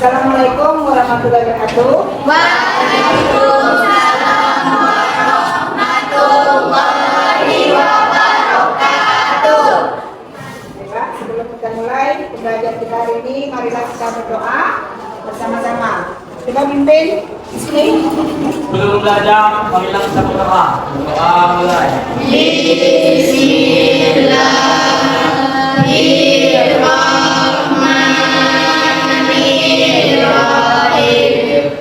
Assalamualaikum warahmatullahi wabarakatuh. Waalaikumsalam warahmatullahi wabarakatuh. Baik, sebelum kita mulai pembelajaran kita hari ini, marilah kita berdoa bersama-sama. Coba pimpin di sini. Sebelum belajar, marilah kita berdoa. Doa mulai. Bismillahirrahmanirrahim.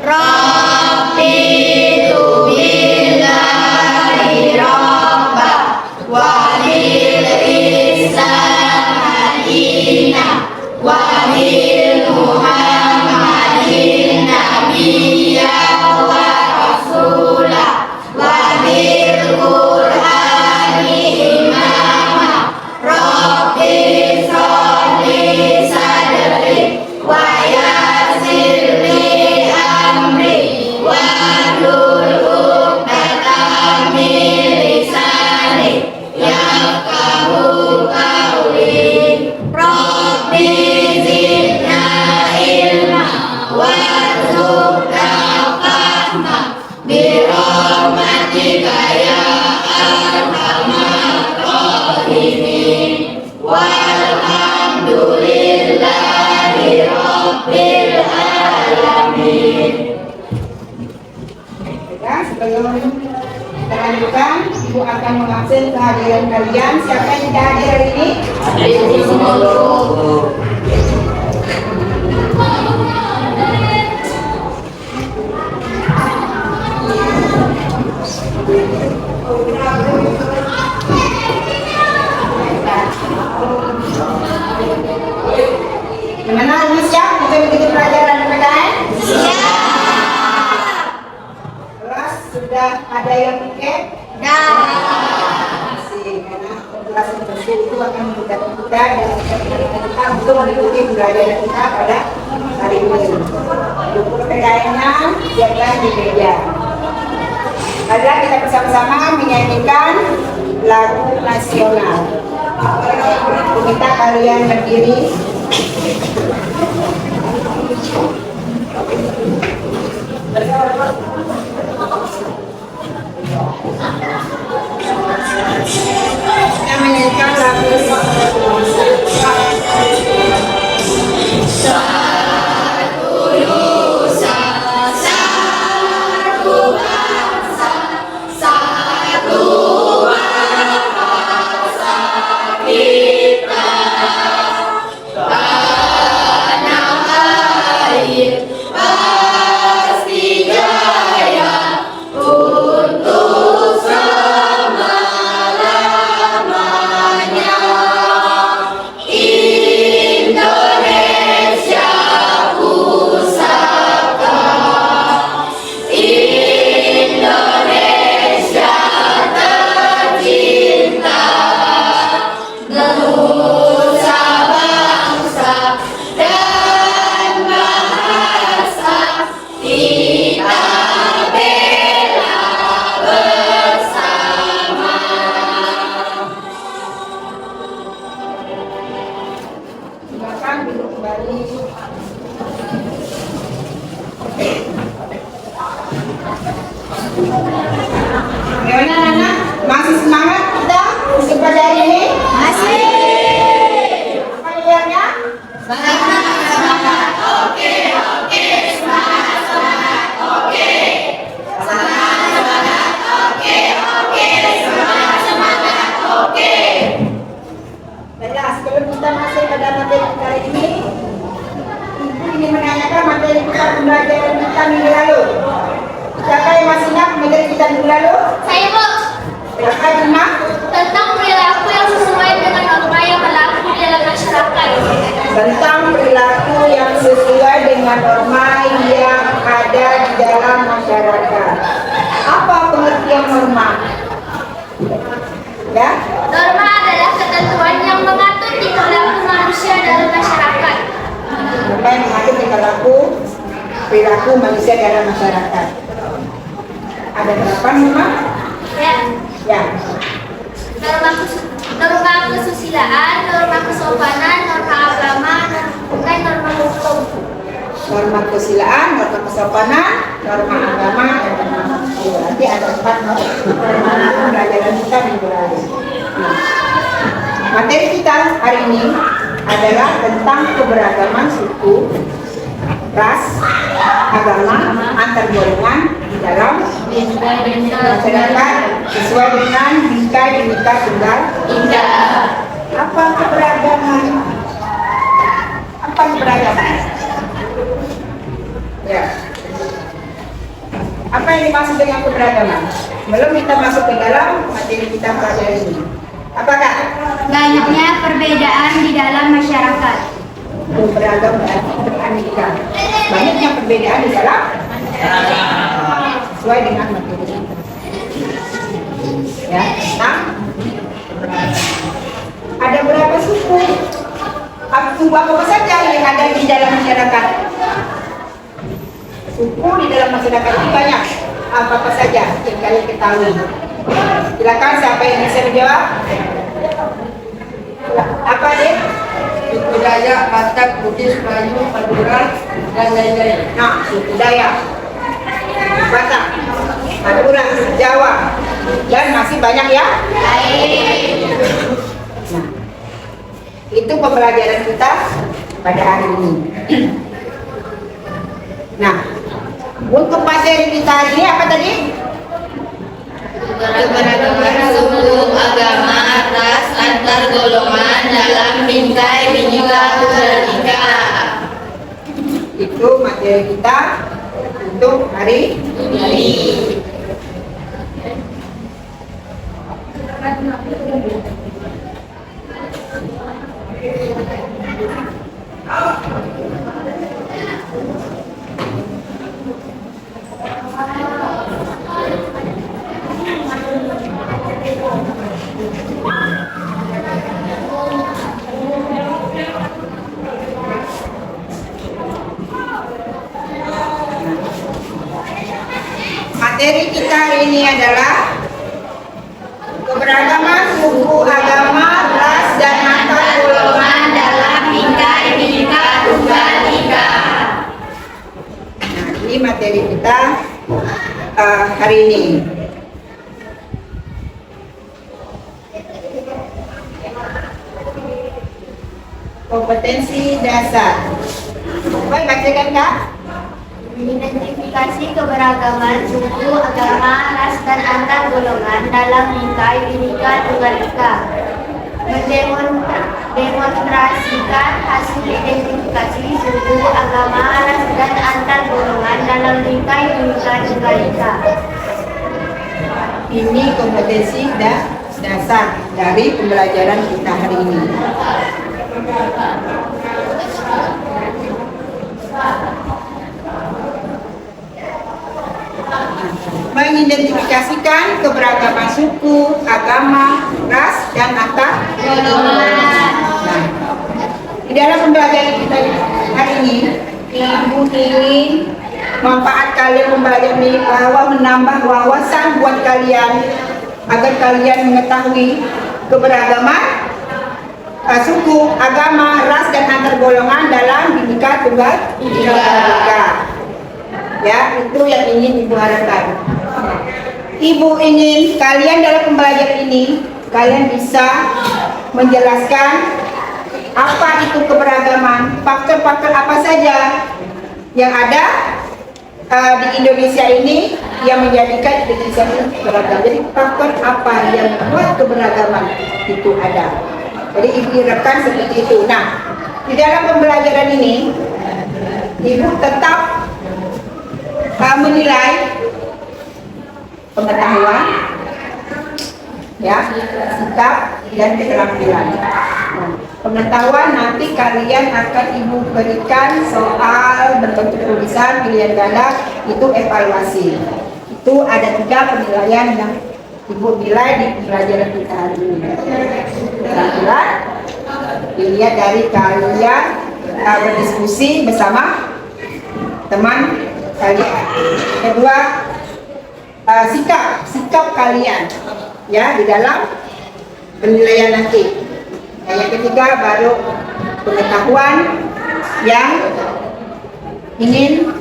Raditu billahi rabba wa bil Islam madinah wa bil Muhammadin nabiyya wa rasulah wa bil Qur'ani imama. Rabbi sholli sadri wa yassir li amri wahlul 'uqdatam min lisani yafqahu qawli. Rabbi zidna ilma warzuqna fahma birahmatika ya arhamar rahimin. Walhamdulillahi rabbil alamin. Ya, sebelum kita lanjutkan, Ibu akan mengabsen kehadiran kalian. Siapa yang tidak hadir hari ini? Gimana, ini siap untuk mengikuti pelajaran PKN? Kelas sudah ada yang tiket? Masih, karena penjelasan tersebut itu akan memudahkan kita dan kita untuk mengikuti pelajaran kita pada hari ini. Buku PKN-nya siapkan di meja. Marilah kita bersama-sama menyanyikan lagu nasional. Kita kalian berdiri. Kita menyanyikan lagu Gimana anak? Masih semangat kita untuk pada hari ini? Masih. Apa idealnya? Semangat. Oke. Semangat. Oke. Semangat. Oke. Semangat. Oke. Baiklah, sebelum kita masuk pada materi kita hari ini, Ibu ingin menanyakan materi kita pembelajaran kita minggu lalu. Siapa yang masih ingat materi kita minggu lalu? Saya Bu, Siapa Juma? tentang perilaku yang sesuai dengan norma yang berlaku di dalam masyarakat. Tentang perilaku yang sesuai dengan norma yang ada di dalam masyarakat. Apa pengertian norma? Ya? Norma adalah ketentuan yang mengatur tingkah laku manusia dalam masyarakat. Norma yang mengatur tingkah laku perilaku manusia dalam masyarakat. Ada berapa norma? Ya. Ya. Norma kesusilaan, norma kesopanan, norma agama, dan norma hukum. norma kesusilaan, norma kesopanan, norma agama, dan norma budaya. Nanti ada 4 norma pembelajaran kita minggu lalu. Nah, materi kita hari ini adalah tentang keberagaman suku, ras, agama, antar golongan di dalam masyarakat sesuai dengan bingkai Bhinneka Tunggal Ika. Apa keberagaman? Apa keberagaman? Ya. Apa yang dimaksud dengan keberagaman? Belum kita masuk ke dalam materi kita pelajari ini. Apakah? Banyaknya perbedaan di dalam masyarakat. Beragam berarti beraneka. Banyaknya perbedaan di dalam sesuai dengan materi kita. Ya, nah, ada berapa suku? Suku apa saja yang ada di dalam masyarakat? Suku di dalam masyarakat itu banyak. Apa saja yang kalian ketahui? Silakan siapa yang bisa menjawab? Apa deh? Suku Dayak, Batak, Bugis, Melayu, Madura, dan lain-lain. Nah, suku Dayak, Batak, Madura, Jawa, dan masih banyak ya? Nah, itu pembelajaran kita pada hari ini. Nah, untuk materi kita hari ini apa tadi? Keberagaman suku, agama, ras, antar golongan dalam bingkai Bhinneka Tunggal Ika. Itu materi kita untuk hari ini. Materi kita hari ini adalah keberagaman suku, agama, ras, dan antar golongan dalam bingkai Bhinneka Tunggal Ika. Nah, ini materi kita hari ini. Kompetensi dasar. Baik, bacakan Kak. Identifikasi keberagaman suku, agama, ras, dan antar golongan dalam bingkai Bhinneka Tunggal Ika. Mendemonstrasikan hasil identifikasi suku, agama, ras, dan antar golongan dalam bingkai Bhinneka Tunggal Ika. Ini kompetensi dasar dari pembelajaran kita hari ini. Mengidentifikasikan keberagaman suku, agama, ras, dan antar golongan. Nah, di dalam pembelajaran kita hari ini, Ibu ingin manfaat kalian pembelajaran ini bahwa menambah wawasan buat kalian agar kalian mengetahui keberagaman suku, agama, ras, dan antar golongan dalam Bhinneka Tunggal Ika. Ya, itu yang ingin Ibu harapkan. Ibu ingin kalian dalam pembelajaran ini kalian bisa menjelaskan apa itu keberagaman, faktor-faktor apa saja yang ada di Indonesia ini yang menjadikan Indonesia ini beragam. Jadi faktor apa yang membuat keberagaman itu ada. Jadi Ibu harapkan seperti itu. Nah, di dalam pembelajaran ini Ibu tetap menilai pengetahuan, ya, sikap, dan keterampilan. Nah, pengetahuan nanti kalian akan Ibu berikan soal berbentuk tulisan pilihan ganda, itu evaluasi. Itu ada 3 penilaian yang Ibu nilai di pembelajaran kita hari ini. Keterampilan dilihat dari kalian berdiskusi bersama teman kalian. Kedua, sikap kalian ya di dalam penilaian nanti. Yang ketiga baru pengetahuan yang ingin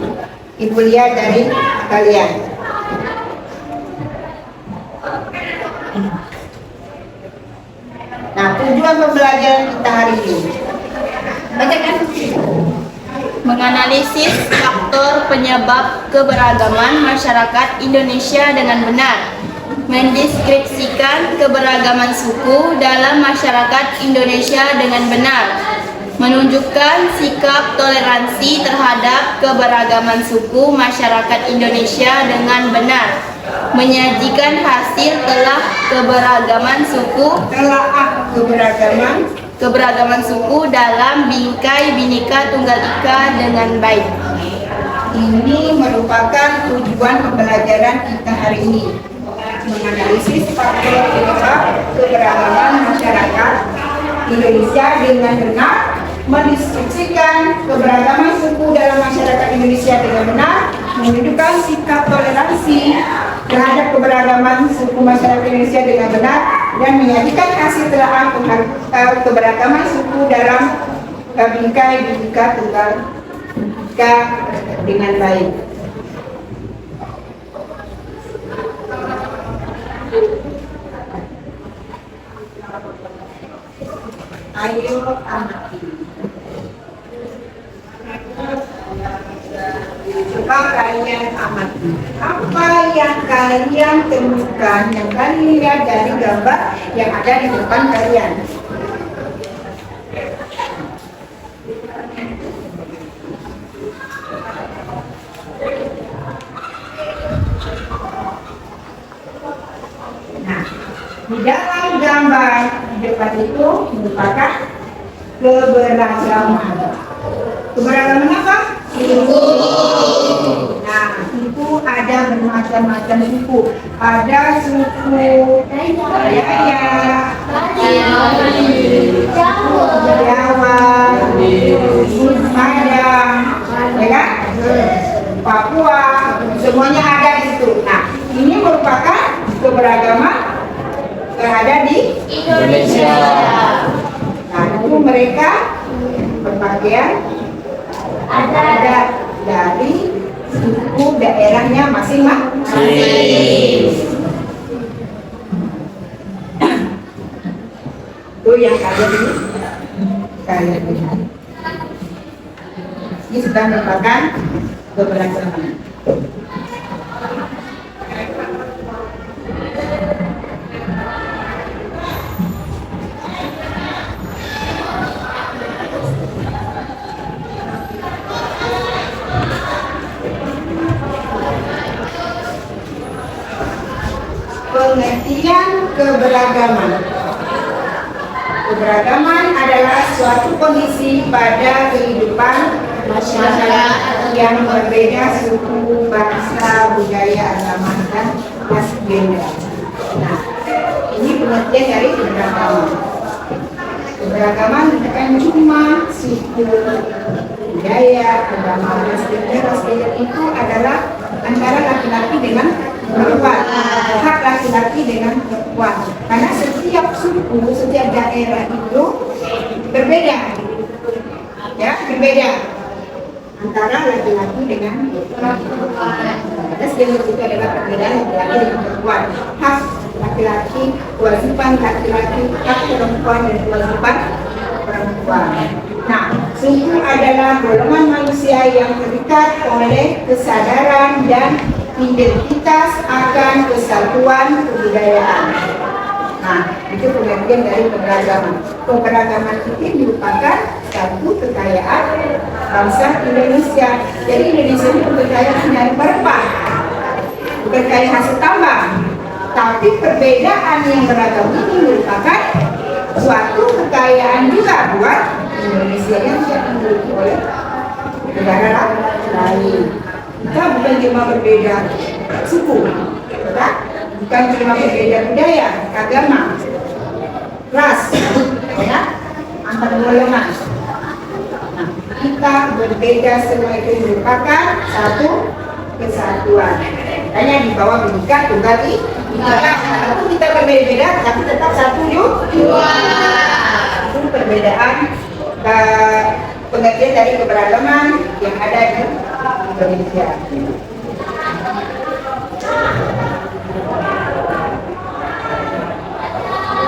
Ibu lihat dari kalian. Nah, tujuan pembelajaran kita hari ini. Bacakan. Menganalisis faktor penyebab keberagaman masyarakat Indonesia dengan benar. Mendeskripsikan keberagaman suku dalam masyarakat Indonesia dengan benar. Menunjukkan sikap toleransi terhadap keberagaman suku masyarakat Indonesia dengan benar. Menyajikan hasil telah keberagaman suku keberagaman suku dalam bingkai Bhinneka Tunggal Ika dengan baik. Ini merupakan tujuan pembelajaran kita hari ini. Menganalisis faktor penyebab keberagaman masyarakat Indonesia dengan benar, mendeskripsikan keberagaman suku dalam masyarakat Indonesia dengan benar, menunjukkan sikap toleransi terhadap keberagaman suku masyarakat Indonesia dengan benar, dan menyajikan hasil telaah keberagaman suku dalam bingkai Bhinneka Tunggal Ika dengan baik. Ayo amati. Coba kalian amati. Apa yang kalian temukan, yang kalian lihat dari gambar yang ada di depan kalian? Nah, di dalam gambar di depan itu merupakan keberagaman. Keberagaman apa? Suku. Nah, suku ada bermacam-macam suku. Ada suku Dayak, Jawa, Padang, ya kan? Papua, semuanya ada di situ. Nah, ini merupakan keberagaman yang ada di Indonesia. Nah, itu mereka berpakaian ada dari suku daerahnya masing-masing. Itu yang kalian lihat. Ini sudah merupakan keberagaman. Pengertian keberagaman. Keberagaman adalah suatu kondisi pada kehidupan masyarakat yang berbeda suku, bangsa, budaya, agama, dan ras gender. Nah, ini pengertian dari keberagaman. Keberagaman bukan cuma suku, budaya, agama, ras gender. Ras gender itu adalah antara laki-laki dengan perempuan, hak laki-laki dengan perempuan. Karena setiap suku, setiap daerah itu berbeda, ya, berbeda antara laki-laki dengan perempuan. Terus itu adalah perbedaan laki-laki dengan perempuan. Hak laki-laki, kewajiban laki-laki, hak perempuan dan kewajiban perempuan. Nah, suku adalah golongan manusia yang terikat oleh kesadaran dan identitas akan kesatuan kebudayaan. Nah, itu pengertian dari keberagaman. Keberagaman ini merupakan satu kekayaan bangsa Indonesia. Jadi Indonesia ini kekayaan dari apa? Bukan kaya hasil tambang, tapi perbedaan yang beragam ini merupakan suatu kekayaan juga buat Indonesia yang dimiliki oleh negara lain. Kita bukan cuma berbeda suku, bukan cuma berbeda budaya, agama, ras, ya, antar golongan. Nah, kita berbeda semua itu merupakan satu kesatuan. Makanya di bawah Bhinneka Tunggal Ika. Walaupun kita berbeda-beda, tapi tetap satu juga. Itu perbedaan pengertian dari keberagaman yang ada di Indonesia.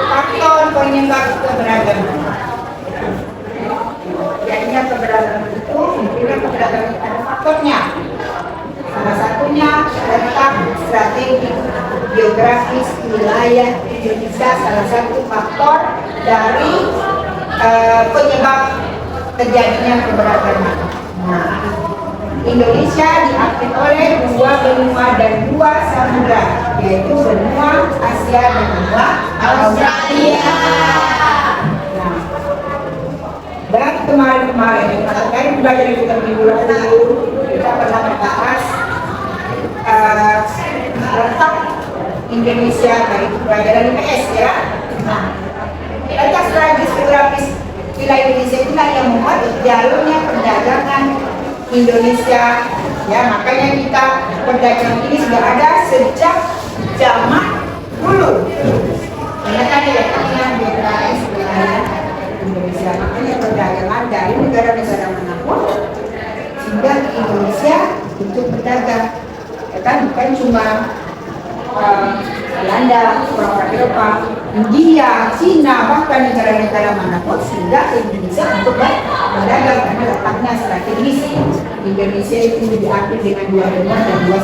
Faktor penyebab keberagaman. Jadinya keberagaman itu, mungkin keberagaman itu ada faktornya. Salah satunya letak strategi geografis wilayah Indonesia, salah satu faktor dari penyebab terjadinya keberagaman. Nah, Indonesia diapit oleh 2 benua dan 2 samudra, yaitu benua Asia dan benua Australia. Nah, dan kemarin-kemarin, kan belajar kita minggu lalu, kita pernah membahas letak Indonesia dari pelajaran IPS ya. Nah, letak strategis geografis wilayah Indonesia itulah yang membuat jalurnya perdagangan Indonesia ya, makanya kita perdagangan ini sudah ada sejak zaman dulu. Karena tadi letaknya geografis wilayah Indonesia, makanya perdagangan dari negara-negara manapun sehingga Indonesia untuk berdagang. Ya kan, bukan cuma Belanda, orang Eropa, India, Cina, bahkan negara-negara manapun sehingga Indonesia untuk berdagang karena letaknya strategis. Indonesia itu diapit dengan 2 benua dan 2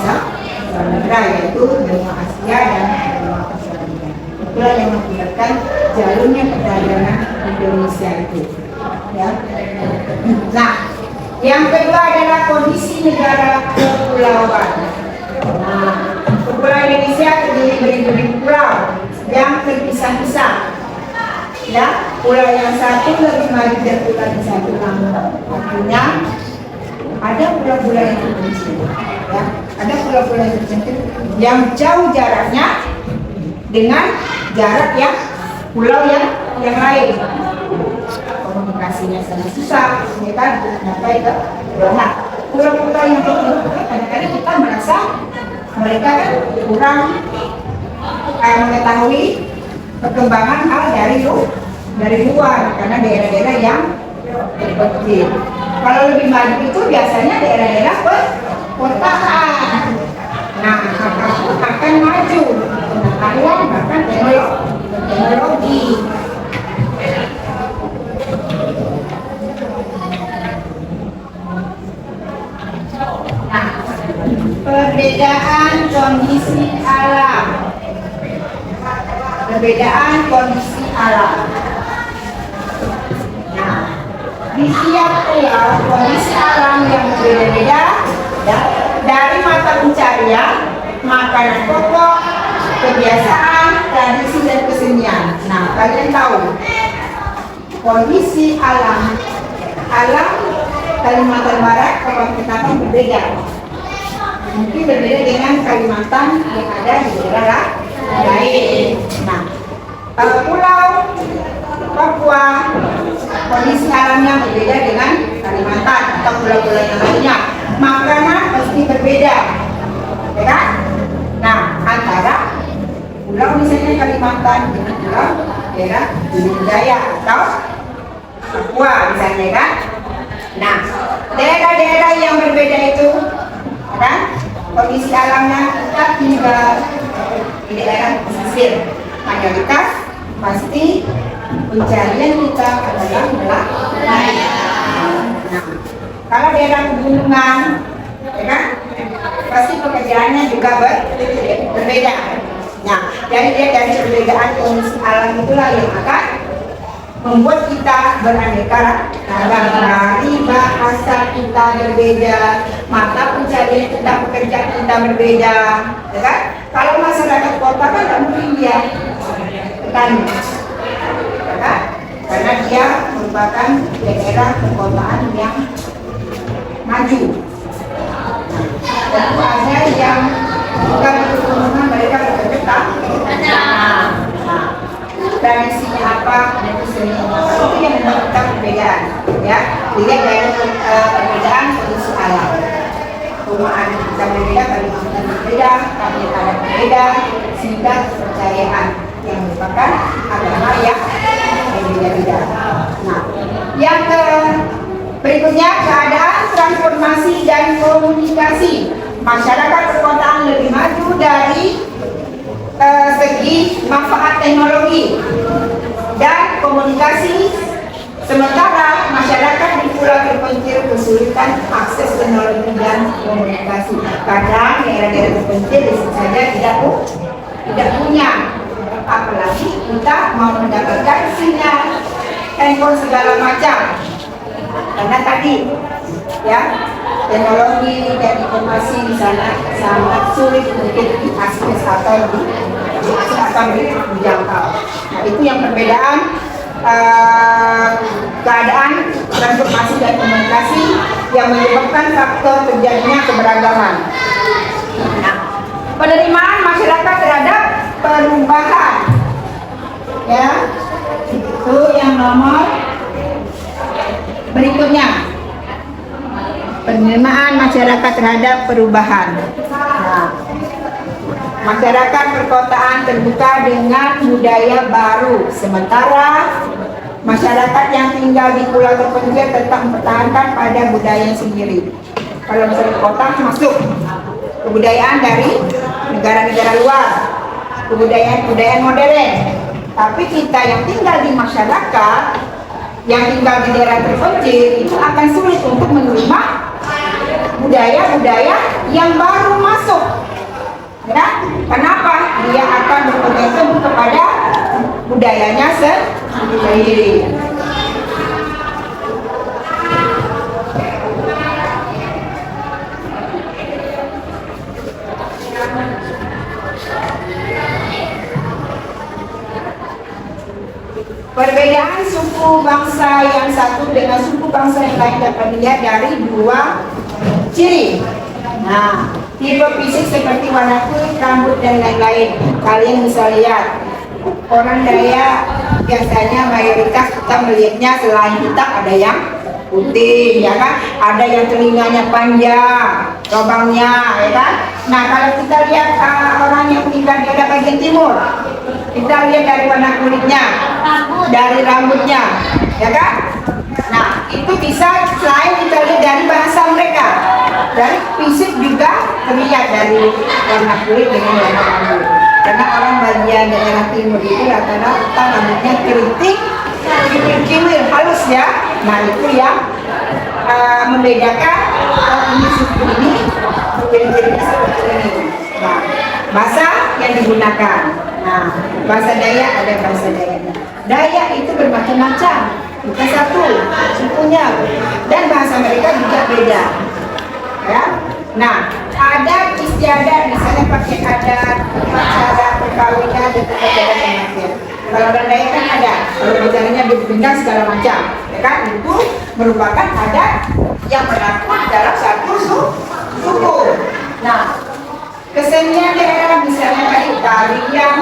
samudra, yaitu benua Asia dan benua Australia. Itulah yang mengakibatkan jalurnya perdagangan Indonesia itu. Ya. Nah, yang kedua adalah kondisi negara kepulauan. Nah, kepulauan Indonesia terdiri dari pulau yang terpisah-pisah. Ya, pulau yang satu lebih maju dari pulau yang satu. Artinya ada pulau-pulau yang terpencil. Ya, ada pulau-pulau yang terpencil yang jauh jaraknya dengan jarak yang pulau yang lain. Komunikasinya sangat susah, ya kan? Sampai ke pulau-pulau yang kecil, kadang-kadang kita merasa mereka kan kurang mengetahui perkembangan hal dari luar karena daerah-daerah yang terpencil. Kalau lebih maju itu biasanya daerah-daerah perkotaan. Nah, akan maju pengetahuan bahkan teknologi. Nah, perbedaan kondisi alam. Perbedaan kondisi alam. Nah, di tiap pulau kondisi alam yang berbeda-beda dari mata pencarian, makanan pokok, kebiasaan, tradisi dan kesenian. Nah, kalian tahu kondisi alam Kalimantan Barat kalau kita berbeda. Mungkin berbeda dengan Kalimantan yang ada di daerah lain. Nah, pulau Papua kondisi alamnya berbeda dengan Kalimantan atau pulau-pulau yang lainnya. Makanan pasti berbeda, ya kan? Nah, antara pulau misalnya Kalimantan dengan pulau daerah Gunung Jaya atau Papua misalnya, kan? Nah, daerah-daerah yang berbeda itu, kan? Kondisi alamnya kita tinggal di daerah pesisir. Mayoritas pasti pencarian kita adalah nelayan. Nah, kalau daerah pegunungan, ya kan? Pasti pekerjaannya juga berbeda. Nah, dari perbedaan kondisi alam itulah yang akan membuat kita beraneka ragam. Dari bahasa kita berbeda, mata pencarian kita, pekerjaan kita berbeda, ya kan? Kalau masyarakat kota kan tidak mungkin dia petani, ya kan? Karena dia merupakan daerah perkotaan yang maju. Tentu ada yang bukan pegunungan, mereka bekerja. Tradisinya apa, itu seni apa, itu yang membuat kita perbedaan, ya. Dilihat dari perbedaan kondisi alam. Rumah kita berbeda, Kalimantan berbeda, kami ada berbeda, sehingga kepercayaan yang merupakan agama yang berbeda-beda. Nah, yang Berikutnya keadaan transformasi dan komunikasi. Masyarakat perkotaan lebih maju dari segi manfaat teknologi dan komunikasi, sementara masyarakat di pulau terpencil kesulitan akses teknologi dan komunikasi. Kadang daerah-daerah terpencil bisa saja tidak punya, apalagi kita mau mendapatkan sinyal handphone segala macam. Karena tadi ya teknologi dan informasi di sana sangat sulit untuk diakses atau dijangkau. Nah, itu yang perbedaan keadaan transformasi dan komunikasi yang menyebabkan faktor terjadinya keberagaman. Nah, penerimaan masyarakat terhadap perubahan, ya itu yang nomor berikutnya. Penerimaan masyarakat terhadap perubahan. Nah, masyarakat perkotaan terbuka dengan budaya baru, sementara masyarakat yang tinggal di pulau terpencil tetap mempertahankan pada budaya sendiri. Kalau misalnya kota masuk kebudayaan dari negara-negara luar, kebudayaan modern. Tapi kita yang tinggal di masyarakat, yang tinggal di daerah terpencil itu akan sulit untuk menerima budaya-budaya yang baru masuk. Ya, kenapa? Dia akan berpegang kepada budayanya sendiri. Perbedaan suku bangsa yang satu dengan suku bangsa yang lain dapat dilihat dari dua ciri. Nah, tipe fisik seperti warna kulit, rambut, dan lain-lain. Kalian bisa lihat, orang Dayak biasanya mayoritas kita melihatnya selain hitam ada yang putih, ya kan? Ada yang telinganya panjang, lubangnya, ya kan? Nah, kalau kita lihat orang yang tinggal di daerah bagian timur, kita lihat dari warna kulitnya, dari rambutnya, ya kan? Nah, itu bisa selain kita lihat dari bahasa mereka, dari fisik juga terlihat dari warna kulit dengan warna rambut. Karena orang bagian daerah timur itu rata-rata rambutnya keriting, kiwir, halus ya. Nah, itu yang membedakan ini suku ini, ciri-ciri seperti ini. Nah, bahasa yang digunakan. Nah, bahasa Dayak ada bahasa Dayaknya. Dayak itu bermacam-macam, bukan satu sukunya, dan bahasa mereka juga beda. Ya. Nah, adat istiadat misalnya pakai adat upacara perkawinan dan upacara kematian. Kalau orang Dayak kan ada, kalau upacaranya bintang segala macam, ya kan? Itu merupakan adat yang berlaku dalam satu suku. Nah, kesenian daerah misalnya kayak tarian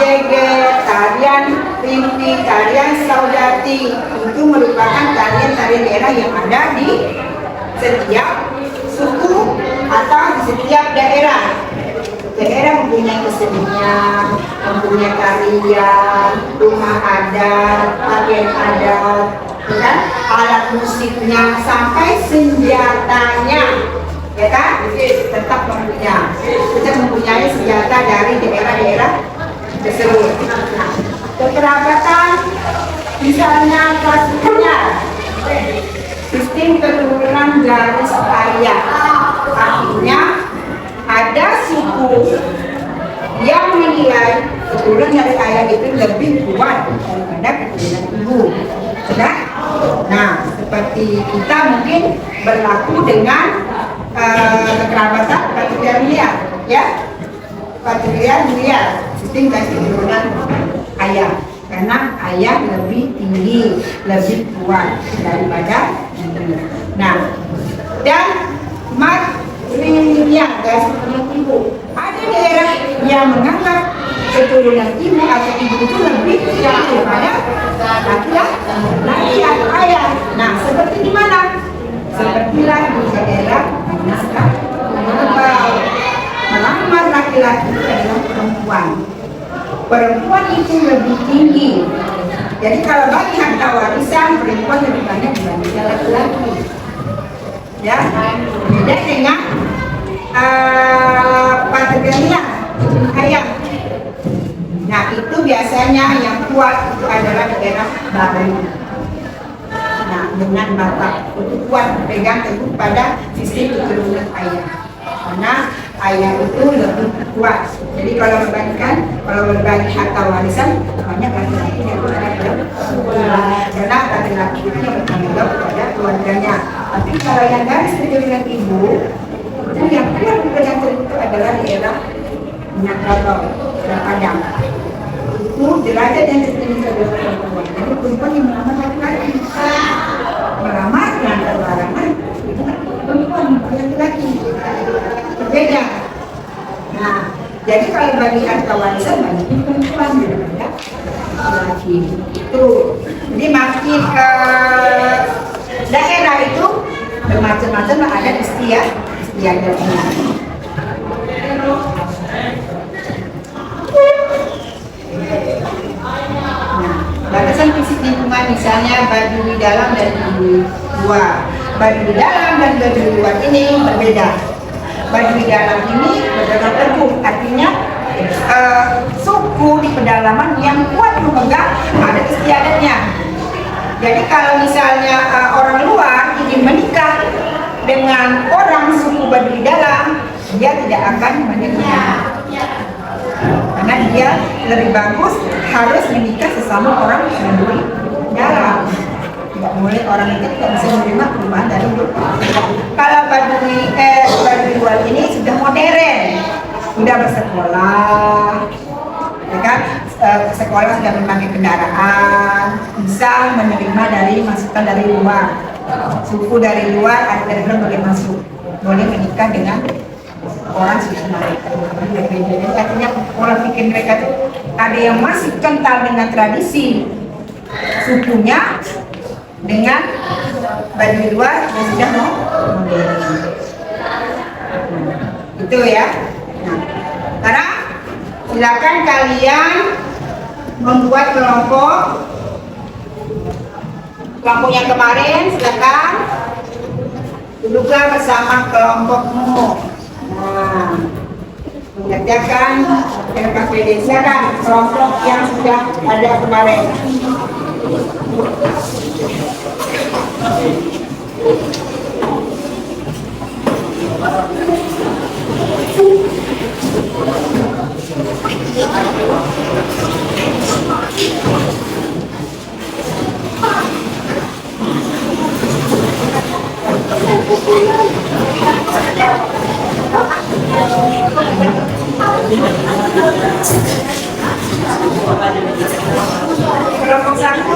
jeger, tarian rimpi, tarian saudati, itu merupakan tarian-tarian daerah yang ada di setiap suku atau di setiap daerah. Daerah mempunyai kesenian, mempunyai tarian, rumah adat, pakaian adat, kan? Alat musiknya sampai senjatanya, ya kan? Tetap mempunyai. Kita mempunyai senjata dari daerah-daerah tersebut. Nah, kekerabatan, misalnya klasiknya sistem keturunan garis ayah, artinya ada suku yang menilai keturunan dari ayah itu lebih kuat daripada keturunan ibu. Sudah? Nah, seperti kita mungkin berlaku dengan kekerabatan patrilineal, ya, patrilineal, sistem keturunan ayah. Karena ayah lebih tinggi, lebih kuat daripada ibu. Nah, dan matrilineal, garis keturunan ibu. Ada daerah yang menganggap keturunan ibu atau ibu itu lebih tinggi daripada laki-laki atau ayah. Nah, seperti di mana? Sepertilah di daerah naskah melamar laki-laki adalah perempuan. Perempuan itu lebih tinggi jadi kalau bagi harta warisan perempuan lebih banyak dibandingkan laki-laki. Ya, beda dengan patrilineal, ayam. Nah itu biasanya yang kuat itu adalah daerah baru. Nah dengan bapak itu kuat pegang teguh pada sistem keturunan ayah. Karena ayah itu lebih kuat. Jadi kalau berbagi harta warisan banyak laki-laki yang karena laki-laki itu yang bertanggung jawab kepada keluarganya. Tapi kalau yang garis keturunan ibu itu yang kuat pegang teguh itu adalah daerah Minangkabau dan Padang. Itu derajat yang tertinggi adalah perempuan. Jadi perempuan yang melamar laki-laki, melamar dengan larangan itu perempuan laki-laki berbeda. Nah, jadi kalau bagi harta warisan banyak perempuan daripada laki. Itu jadi makin ke daerah itu bermacam-macam ada istiadatnya. Batasan fisik lingkungan misalnya Baduy dalam dan Baduy luar. Baduy dalam dan Baduy luar ini berbeda. Baduy dalam ini berdalam teguh, artinya suku di pedalaman yang kuat memegang adat istiadatnya. Jadi kalau misalnya orang luar ingin menikah dengan orang suku Baduy dalam, dia tidak akan menikah. Karena dia lebih bagus harus menikah sesama orang Baduy dalam. Tidak boleh orang itu tidak bisa menerima perubahan dari hidup. Kalau Baduy luar ini sudah modern, sudah bersekolah, ya kan? Sekolah sudah berbagai kendaraan, bisa menerima dari masukan dari luar. Suku dari luar ada dari dalam boleh masuk, boleh menikah dengan orang suku mereka. Jadi artinya pola pikir mereka itu ada yang masih kental dengan tradisi sukunya dengan Baduy luar dan sudah modern. Itu ya. Nah, sekarang silakan kalian membuat kelompoknya kemarin. Silakan duduklah bersama kelompokmu. Nah, mengerjakan RKPD. Silakan kelompok yang sudah ada kemarin. Kelompok satu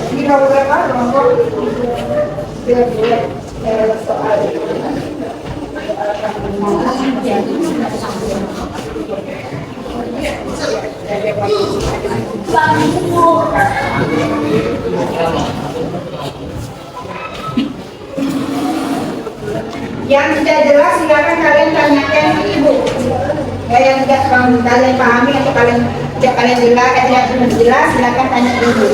Kira berapa kelompok? Yang tidak jelas silakan kalian tanyakan ke ibu. Ya, yang tidak kalian pahami atau kalian tidak kalian jelas silakan tanya ke ibu.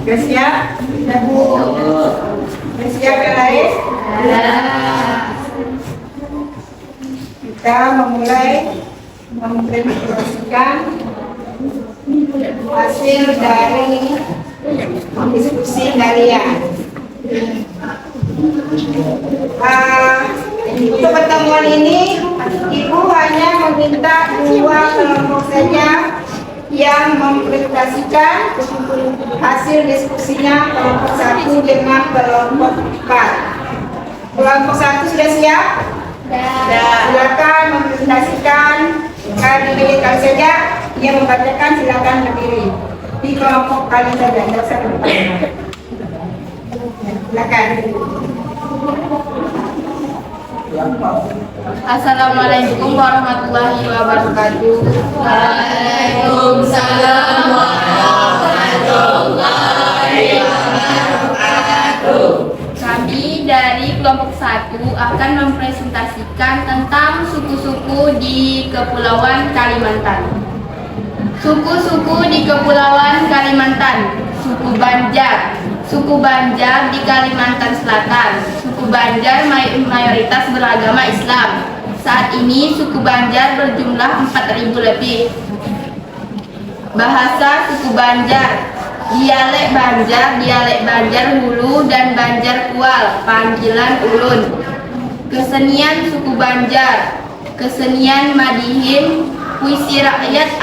Sudah siap? Sudah Bu? Sudah siap ya guys? Kita memulai mempresentasikan hasil dari diskusi kalian. Untuk pertemuan ini, Ibu hanya meminta 2 kelompok saja yang mempresentasikan hasil diskusinya, kelompok 1 dengan kelompok 4. Kelompok 1 sudah siap? Silakan mempresentasikan di meja kalian saja. Yang membacakan silakan berdiri di kelompok kalian saja. Tidak usah ke depan. Silakan. Assalamualaikum warahmatullahi wabarakatuh. Waalaikumsalam warahmatullahi wabarakatuh. Kami dari kelompok 1 akan mempresentasikan tentang suku-suku di Kepulauan Kalimantan. Suku-suku di Kepulauan Kalimantan. Suku Banjar. Suku Banjar di Kalimantan Selatan. Suku Banjar mayoritas beragama Islam. Saat ini suku Banjar berjumlah 4.000 lebih. Bahasa suku Banjar. Dialek Banjar Hulu dan Banjar Kual, panggilan ulun. Kesenian suku Banjar. Kesenian Madihin, puisi rakyat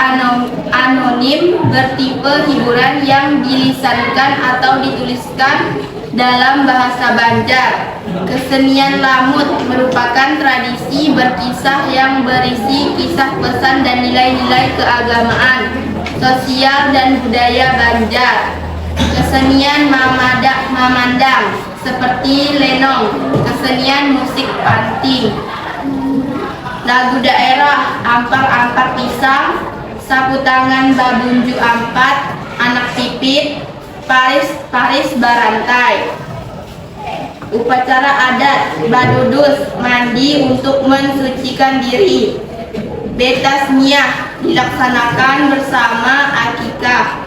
anonim bertipe hiburan yang dilisankan atau dituliskan dalam bahasa Banjar. Kesenian Lamut merupakan tradisi berkisah yang berisi kisah pesan dan nilai-nilai keagamaan, sosial dan budaya Banjar. Kesenian Mamandang seperti lenong, kesenian musik panting. Lagu daerah Ampar-ampar pisang, sapu tangan babunju ampat, anak pipit, Paris barantai. Upacara adat Badudus, mandi untuk mensucikan diri. Betasmiyah dilaksanakan bersama akikah.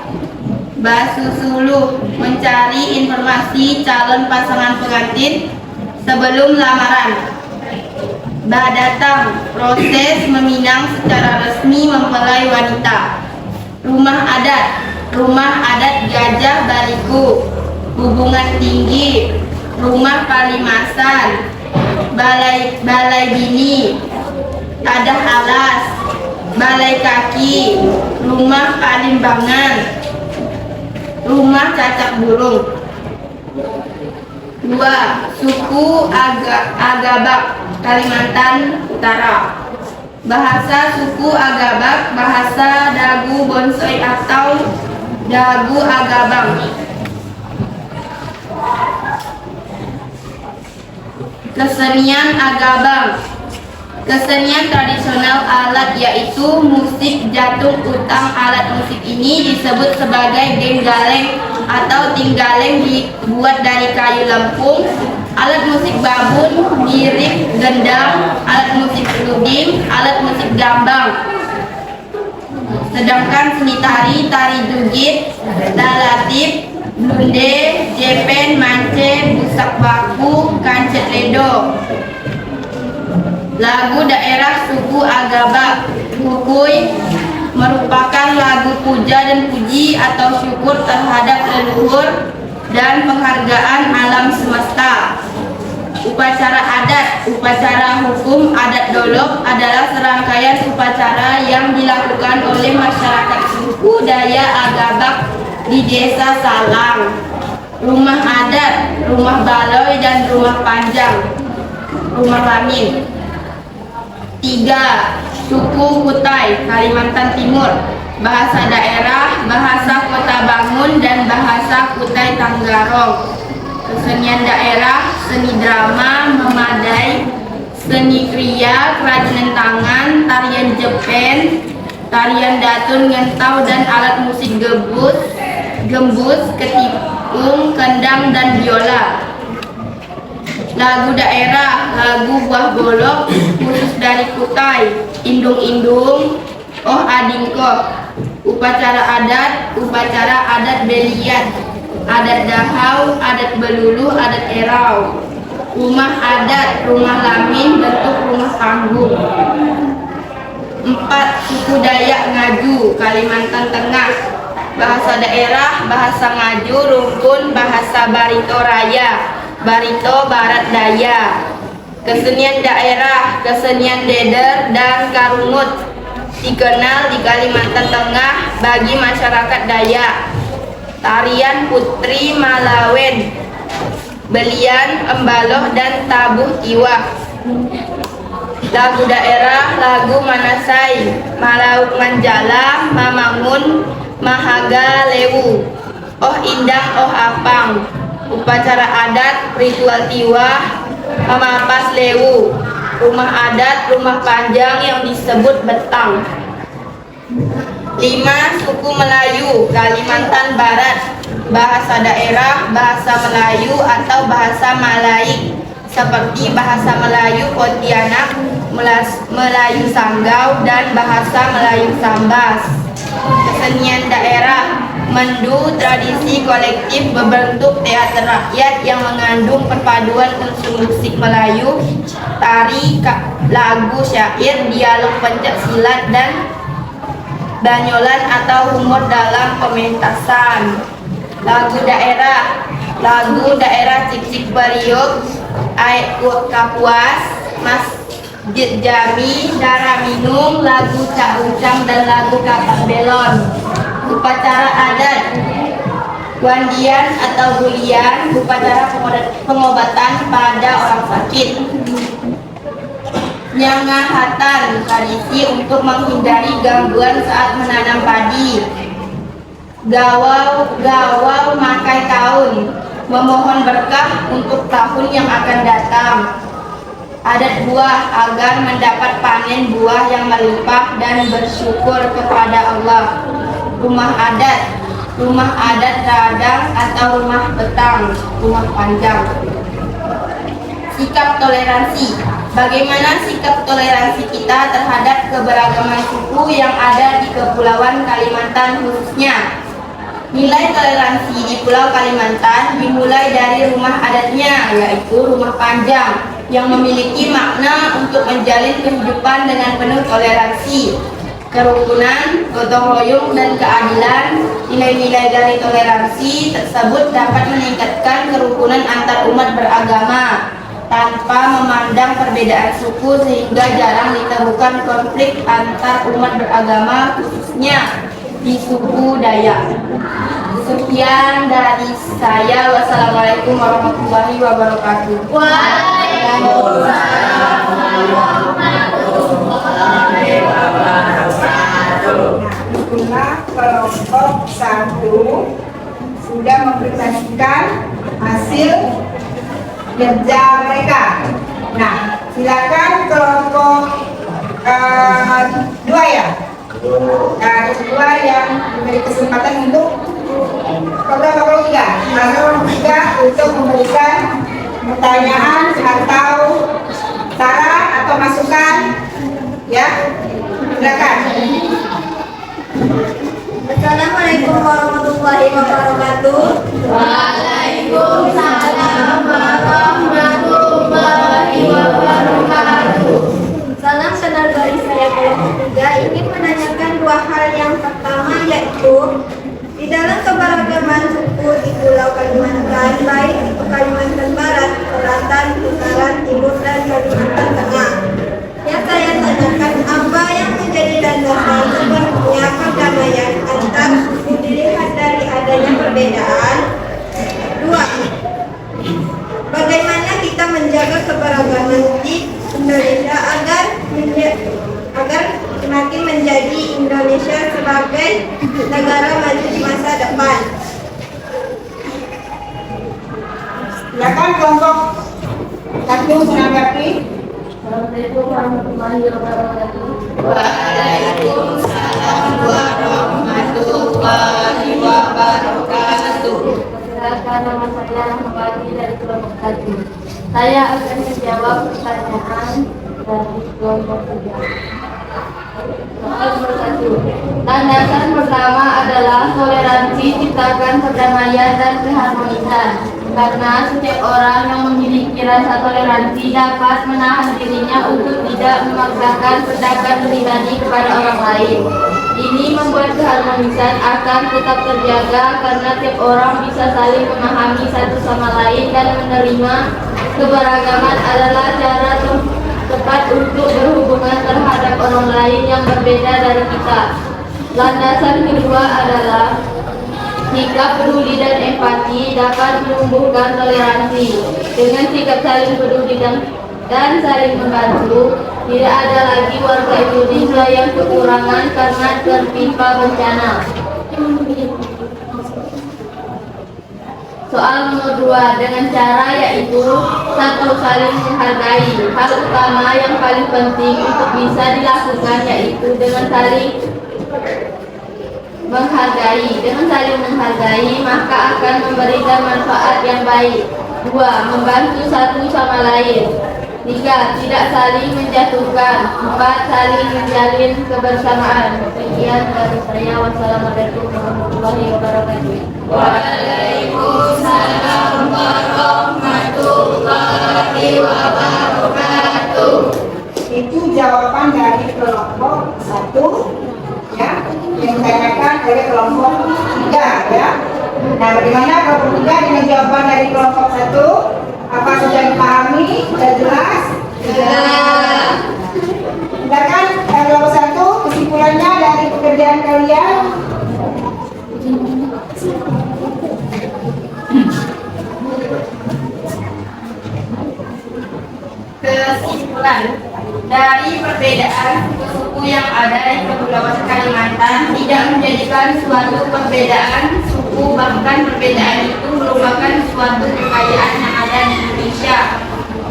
Basusuluh, mencari informasi calon pasangan pengantin sebelum lamaran. Badatang, proses meminang secara resmi mempelai wanita. Rumah adat Gajah Baliku. Hubungan tinggi, rumah Palimasan. Balai bini, tadah alas. Balai kaki, rumah Palimbangan. Rumah cacak burung. 2. Suku Agabak, Kalimantan Utara. Bahasa suku Agabak, bahasa Dagu Bonsoi atau Dagu Agabang. Kesenian Agabang. Kesenian tradisional alat yaitu musik jatung utang. Alat musik ini disebut sebagai genggaleng atau tinggaleng, dibuat dari kayu lempung. Alat musik babun, girik, gendang. Alat musik luding, alat musik gambang. Sedangkan seni tari dugit, dalatip, blunde, jepen, mance, busak baku, kancet ledo. Lagu daerah suku Agabak. Hukui merupakan lagu puja dan puji atau syukur terhadap leluhur dan penghargaan alam semesta. Upacara adat. Upacara hukum adat Dolok adalah serangkaian upacara yang dilakukan oleh masyarakat suku Daya Agabak di Desa Salang. Rumah adat, rumah baloi dan rumah panjang, rumah lamin. 3. Suku Kutai, Kalimantan Timur. Bahasa daerah, bahasa Kota Bangun dan bahasa Kutai Tanggarong. Kesenian daerah, seni drama, memadai, seni kriya, kerajinan tangan, tarian jepen, tarian datun, ngentau dan alat musik gembus, ketipung, kendang dan biola. Lagu daerah, lagu buah bolok, khusus dari Kutai, indung-indung, oh adingko. Upacara adat beliat, adat dahau, adat beluluh, adat erau. Rumah adat, rumah lamin, bentuk rumah panggung. 4. Suku Dayak Ngaju, Kalimantan Tengah. Bahasa daerah, bahasa Ngaju, Rungkun, bahasa Barito Raya, Barito Barat Daya. Kesenian daerah, kesenian Deder dan Karungut, dikenal di Kalimantan Tengah bagi masyarakat Dayak. Tarian Putri Malawen, Belian, Embaloh dan Tabuh Tiwah. Lagu daerah, lagu Manasai, Malauk Manjala, Mamangun, Mahaga Lewu, Oh Indang, Oh Apang. Upacara adat, ritual tiwah, Mamapas Lewu. Rumah adat, rumah panjang yang disebut betang. 5. Suku Melayu, Kalimantan Barat. Bahasa daerah, bahasa Melayu atau bahasa Malaik, seperti bahasa Melayu Pontianak, Melayu Sanggau, dan bahasa Melayu Sambas. Kesenian daerah Mendu, tradisi kolektif berbentuk teater rakyat yang mengandung perpaduan unsur musik Melayu, tari, lagu, syair, dialog pencaksilat, dan banyolan atau humor dalam pementasan. Lagu daerah Cik-Cik Bariuk, Kapuas, Masjid Jami, Darah Minum, lagu Cak Ucang, dan lagu Kapak Belon. Upacara adat Wandian atau Bulian, upacara pengobatan pada orang sakit. Nyangahatan, tradisi untuk menghindari gangguan saat menanam padi. Gawau makai kaun, memohon berkah untuk tahun yang akan datang. Adat buah, agar mendapat panen buah yang melimpah dan bersyukur kepada Allah. Rumah adat radang atau rumah betang, rumah panjang. Sikap toleransi. Bagaimana sikap toleransi kita terhadap keberagaman suku yang ada di Kepulauan Kalimantan khususnya? Nilai toleransi di Pulau Kalimantan dimulai dari rumah adatnya, yaitu rumah panjang, yang memiliki makna untuk menjalin kehidupan dengan penuh toleransi, kerukunan, gotong royong, dan keadilan. Nilai-nilai dari toleransi tersebut dapat meningkatkan kerukunan antar umat beragama tanpa memandang perbedaan suku, sehingga jarang ditemukan konflik antar umat beragama khususnya di suku Dayak. Sekian dari saya. Wassalamualaikum warahmatullahi wabarakatuh. Waalaikumsalam warahmatullahi wabarakatuh. Itulah kelompok 1 sudah mempresentasikan hasil kerja mereka. Nah, silakan kelompok 2 ya. Kedua yang diberi kesempatan untuk kelompok 3 untuk memberikan pertanyaan atau saran atau masukan, ya. Silakan. Assalamualaikum warahmatullahi wabarakatuh. Waalaikumsalam warahmatullahi wabarakatuh. Salam kenal dari saya kelompok 3 ingin menanyakan 2 hal. Yang pertama yaitu di dalam keberagaman suku di Pulau Kalimantan, baik di Kalimantan Barat, Selatan, Utara, Timur, dan Kalimantan Tengah, yang saya tanyakan apa yang menjadi landasan sebenarnya perdamaian antar suku dilihat dari adanya perbedaan. 2. Bagaimana kita menjaga keberagaman di Indonesia agar semakin menjadi Indonesia sebagai negara maju di masa depan. Silakan kelompok 1 menanggapi. Assalamualaikum warahmatullahi wabarakatuh. Waalaikumsalam warahmatullahi wabarakatuh. Perkenalkan, nama saya Rahmawati dari kelompok 1. Saya akan menjawab pertanyaan dari kelompok 3. Soal 1. Landasan pertama adalah toleransi, ciptakan perdamaian dan keharmonisan. Karena setiap orang yang memiliki rasa toleransi dapat menahan dirinya untuk tidak memaksakan pendapat pribadi kepada orang lain. Ini membuat keharmonisan akan tetap terjaga karena tiap orang bisa saling memahami satu sama lain dan menerima keberagaman adalah cara tepat untuk berhubungan terhadap orang lain yang berbeda dari kita. Landasan kedua adalah sikap peduli dan empati dapat menumbuhkan toleransi. Dengan sikap saling peduli dan saling membantu, tidak ada lagi warga Indonesia yang kekurangan karena tertimpa bencana. Soal nomor 2, dengan cara yaitu 1. Saling menghargai. Hal utama yang paling penting untuk bisa dilakukan yaitu dengan saling menghargai. Dengan saling menghargai maka akan memberikan manfaat yang baik. 2. Membantu satu sama lain. 3. Tidak saling menjatuhkan. 4. Saling menjalin kebersamaan. Sekian dari saya. Wassalamualaikum warahmatullahi wabarakatuh. Waalaikumsalam warahmatullahi wabarakatuh. Itu jawaban dari kelompok 1 ya, yang ditanyakan oleh kelompok 3 ya. Nah, bagaimana kelompok 3 dengan jawaban dari kelompok 1? Apa sudah dipahami? Sudah jelas? Jelas. Silakan kelompok 1 kesimpulannya dari pekerjaan kalian. Kesimpulan dari perbedaan suku-suku yang ada di Kepulauan Kalimantan tidak menjadikan suatu perbedaan suku, bahkan perbedaan itu merupakan suatu kekayaan yang ada di Indonesia,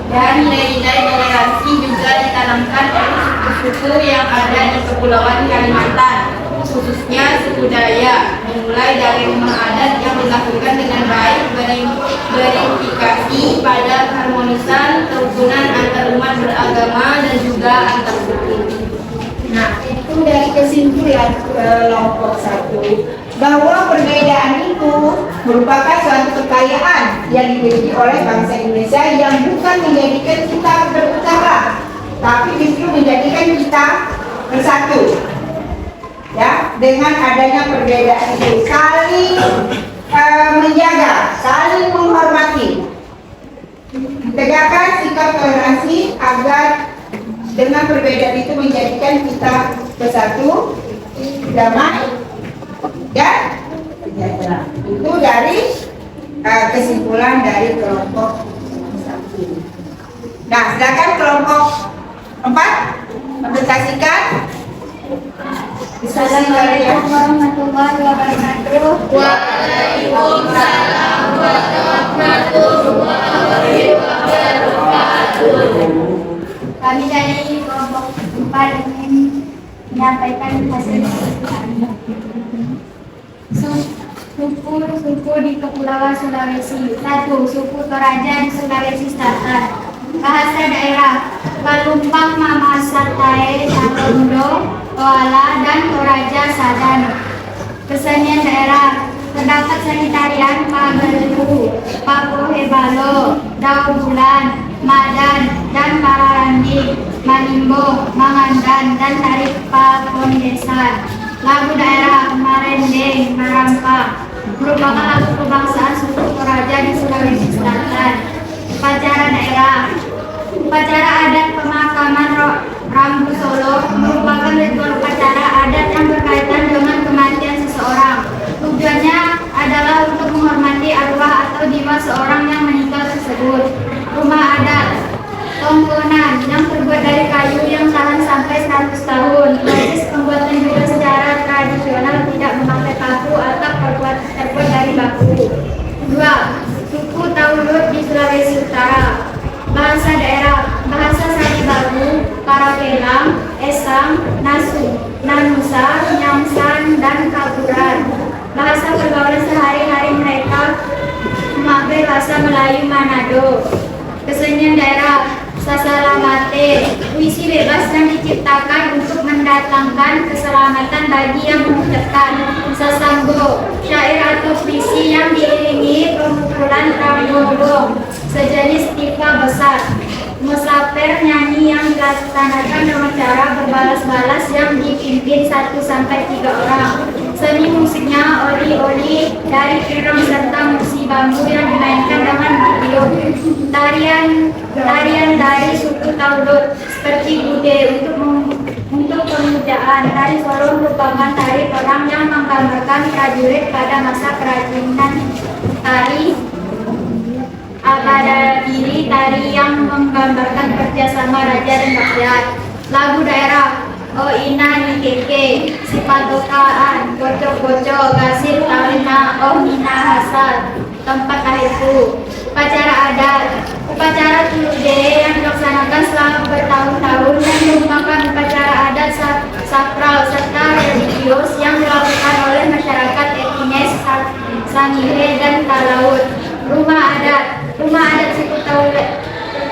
dan nilai-nilai toleransi juga ditanamkan oleh suku-suku yang ada di Kepulauan Kalimantan, khususnya suku Dayak, dimulai dari rumah adat yang dilakukan dengan baik, verifikasi pada keharmonisan kerukunan antar umat beragama dan juga antar suku. Nah, itu dari kesimpulan kelompok 1 bahwa perbedaan itu merupakan suatu kekayaan yang dimiliki oleh bangsa Indonesia yang bukan menjadikan kita berbicara, tapi justru menjadikan kita bersatu. Ya, dengan adanya perbedaan itu saling menjaga, saling menghormati, tegakkan sikap toleransi agar dengan perbedaan itu menjadikan kita bersatu, damai, dan sejahtera. Itu dari kesimpulan dari kelompok 1. Nah, silakan kelompok 4 presentasikan. Assalamualaikum warahmatullahi wabarakatuh. Waalaikumsalam warahmatullahi wabarakatuh. Kami dari kelompok 4 ingin menyampaikan hasil kami. Suku di Kepulauan Sulawesi. 1. Suku Toraja di Sulawesi Selatan. Bahasa daerah Kalumpang, Mamasatae, Satondo, Toala, dan Toraja Sadano. Kesenian daerah terdapat sanitarian Pagelu, Papohebalo, Dau Bulan, Madan, dan Pararandi, Malimbo, Mangandan, dan Tarik Pakondesan. Lagu daerah Marendeng, Marampa merupakan lagu kebangsaan suku Toraja di Sulawesi Selatan. Upacara daerah. Upacara adat pemakaman Rambu Solo merupakan ritual upacara adat yang berkaitan dengan kematian seseorang. Tujuannya adalah untuk menghormati arwah atau jiwa seorang yang meninggal tersebut. Rumah adat tongkonan yang terbuat dari kayu yang tahan sampai 100 tahun. Proses pembuatan juga secara tradisional tidak memakai paku atau terbuat dari bambu. 2. Suku Taulut di Sulawesi Utara. Bahasa daerah, bahasa Saribagu, Karapelang, Esam, Nasu, Nanusa, Nyamsan, dan Kaburan. Bahasa pergaulan sehari-hari mereka memakai bahasa Melayu Manado. Kesenian daerah Sasalamate, puisi bebas yang diciptakan untuk mendatangkan keselamatan bagi yang mengucapkan. Sasanggo, syair atau puisi yang diiringi pemukulan rambogong, sejenis tifa besar. Musaper, nyanyi yang dilaksanakan dengan cara berbalas-balas yang dipimpin 1-3 orang. Seni musiknya oli-oli dari pirang serta musik bambu yang dimainkan dengan video. Tarian dari suku Taulut seperti Bude untuk pemujaan. Tari Solo merupakan tari perang yang menggambarkan prajurit pada masa kerajinan. Tari Abada Diri, tari yang menggambarkan kerjasama raja dan rakyat. Lagu daerah O Ina Ni Keke, Sipatokaan, Gocok-gocok, Gasir Tawina, Oh Nina Hasad, tempat lahirku. Upacara adat. Upacara Tulude yang dilaksanakan selama bertahun-tahun dan merupakan upacara adat sakral serta religius yang dilakukan oleh masyarakat etnis Sangihe dan Talaut. Rumah adat Rumah adat suku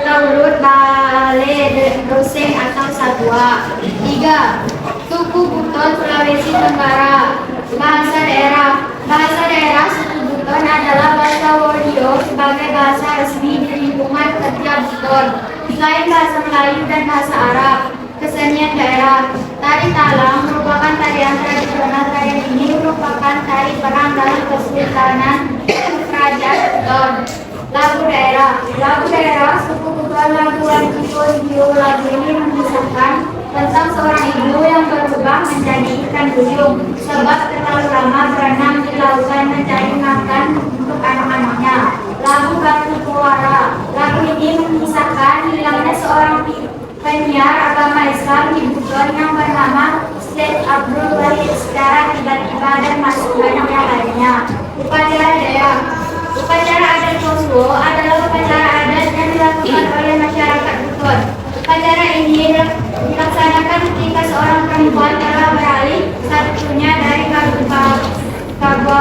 Taurut, Bale, Roseng atau Satwa. 3. Suku Buton, Sulawesi Tenggara. Bahasa daerah. Bahasa daerah suku Buton adalah bahasa Wolio sebagai bahasa resmi di lingkungan kerja Buton. Selain bahasa Melayu dan bahasa Arab. Kesenian daerah. Tari talang merupakan tarian tradisional. Tarian ini merupakan tari perang dalam Kesultanan Kerajaan Buton. Lagu daerah. Lagu daerah suku Buton, lagu Wanjiko. Lagu ini mengisahkan tentang seorang ibu yang berubah menjadi ikan duyung sebab terlalu lama berenang di lautan mencari makan untuk anak-anaknya. Lagu Batu Kuara. Lagu ini mengisahkan hilangnya seorang penyiar agama Islam di Buton yang bernama Syekh Abdul Wahid secara tiba-tiba dan masuk banyak yang lainnya. Upacara daerah. Upacara adat Poso adalah upacara adat yang dilakukan oleh masyarakat Buton. Upacara ini dilaksanakan ketika seorang perempuan telah beralih satunya dari Kagwa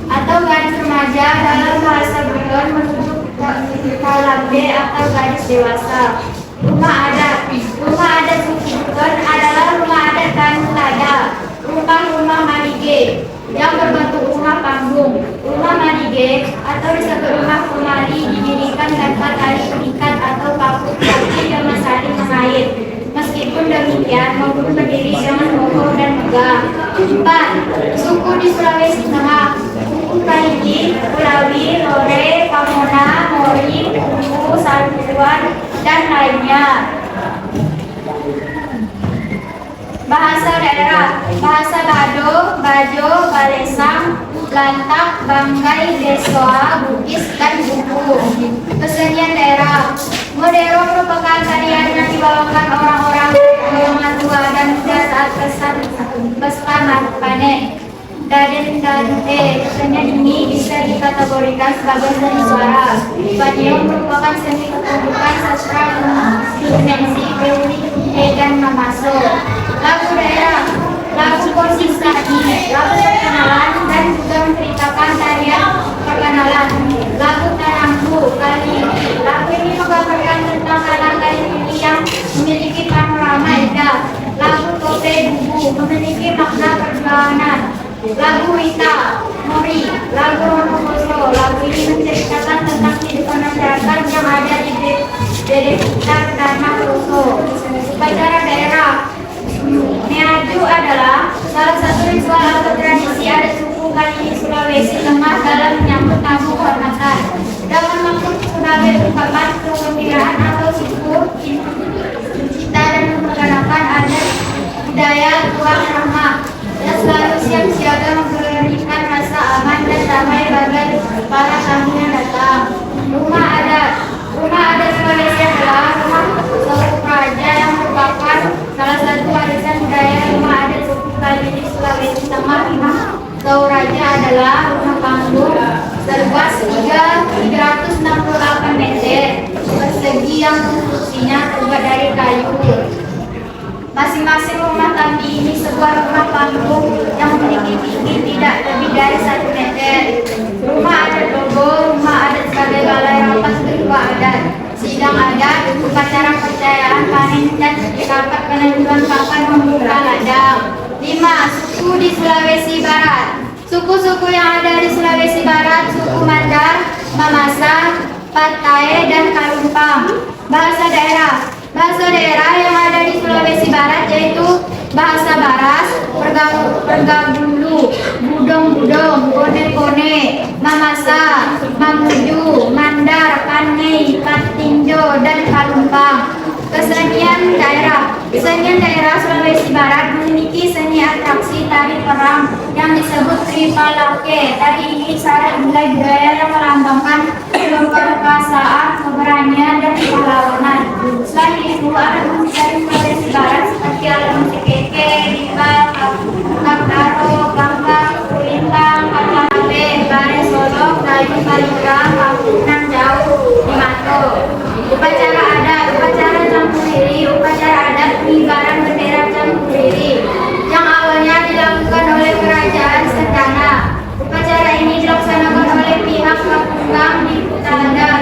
atau gadis remaja dalam bahasa Buton menuju Kalambe atau gadis dewasa. Rumah adat. Rumah adat suku Buton adalah rumah adat Tanulada. Rumah Madige yang berbentuk rumah panggung. Rumah Madige atau disebut rumah Kumali didirikan tanpa tali pengikat atau kapuk kaki yang saling mengait. Meskipun demikian, maupun berdiri dengan kokoh dan megah. 4. Suku di Sulawesi Tengah. Suku Kaliki, Kulawi, Lore, Pamona, Mori, Kumu, Saluan, dan lainnya. Bahasa daerah. Bahasa Bado, Bajo, Balesang, Lantak, Banggai, Desoa, Bugis, dan Buku. Kesenian daerah. Modero merupakan tarian yang dibawakan orang-orang golongan tua dan muda saat pesta panen. Daden dan kesenian ini bisa dikategorikan sebagai seni suara. Banyo merupakan seni pertunjukan sastra dimensi Beuli, dan Mamaso. Lagu daerah. Lagu Konsistani. Lagu perkenalan dan juga menceritakan tarian perkenalan. Lagu Tanamku kali ini. Lagu ini menggambarkan tentang kalang kali ini yang memiliki panorama indah. Lagu Tote Bubu memiliki makna perjuangan. Lagu Wita Mori. Lagu Ronokoso. Lagu ini menceritakan tentang kehidupan masyarakat yang ada di Dede Sekitar Tanah Roso. Upacara daerah. Meaju adalah salah satu ritual atau tradisi adat suku Kaliki Sulawesi Tengah dalam menyambut tamu kehormatan. Dalam maksud sebagai ungkapan kegembiraan atau suku cita dan memperkenalkan adat budaya tuang rahmah dan selalu siap siaga memberikan rasa aman dan damai bagi para tamu yang datang. Rumah adat. Rumah adat Sulawesi adalah rumah suku praja yang merupakan salah satu warisan budaya rumah adat suku Kaliki Sulawesi Tengah. Rumah Tauraja adalah rumah panggung seluas 368 meter persegi yang konstruksinya terbuat dari kayu. Masing-masing rumah tangga ini sebuah rumah panggung yang memiliki tinggi tidak lebih dari 1 meter. Rumah adat Dogo, rumah adat sebagai balai rapat ketua adat, sidang adat, upacara percayaan panen dan rapat penentuan kapan membuka ladang. 5. Suku di Sulawesi Barat. Suku-suku yang ada di Sulawesi Barat, suku Mandar, Mamasa, Patae, dan Kalumpang. Bahasa daerah. Bahasa daerah yang ada di Sulawesi Barat yaitu bahasa Baras, Pergabulu, Budong-budong, Kone-kone, Mamasa, Mamuju, Mandar, Kanei, Katinjo, dan Kalumpang. Kesenian daerah. Kesenian daerah Sulawesi Barat memiliki seni atraksi tari perang yang disebut Tripalake. Tari ini syarat nilai budaya yang melambangkan keperkasaan, keberanian, dan pahlawanan. Selain itu, alat musik dari Sulawesi Barat seperti alat musik keke, rimba, kaktaro, gambang, kulintang, katambe, bare solo, kayu kalura, kapunan jauh, dimato. Upacara adat. Upacara campuriri. Upacara adat pengibaran bendera campuriri yang awalnya dilakukan oleh Kerajaan Sentana. Upacara ini dilaksanakan oleh pihak Kapunggang di Kutalada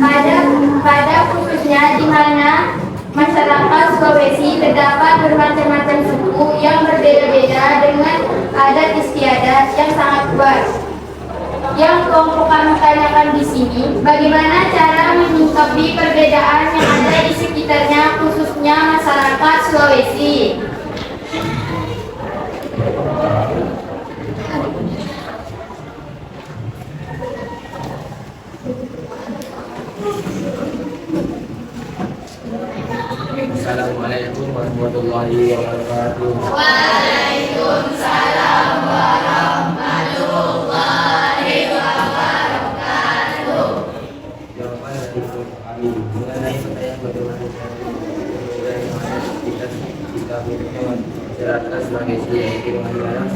pada khususnya di mana masyarakat Sulawesi terdapat bermacam-macam suku yang berbeda-beda dengan adat istiadat yang sangat kuat. Yang kelompok kami tanyakan di sini, bagaimana cara menyikapi perbedaan yang ada di sekitarnya, khususnya masyarakat Sulawesi. Assalamualaikum warahmatullahi wabarakatuh. Waalaikumsalam warahmatullahi wabarakatuh. Jawaban dari kami mengenai pertanyaan bagaimana kita masyarakat Sulawesi yaitu dengan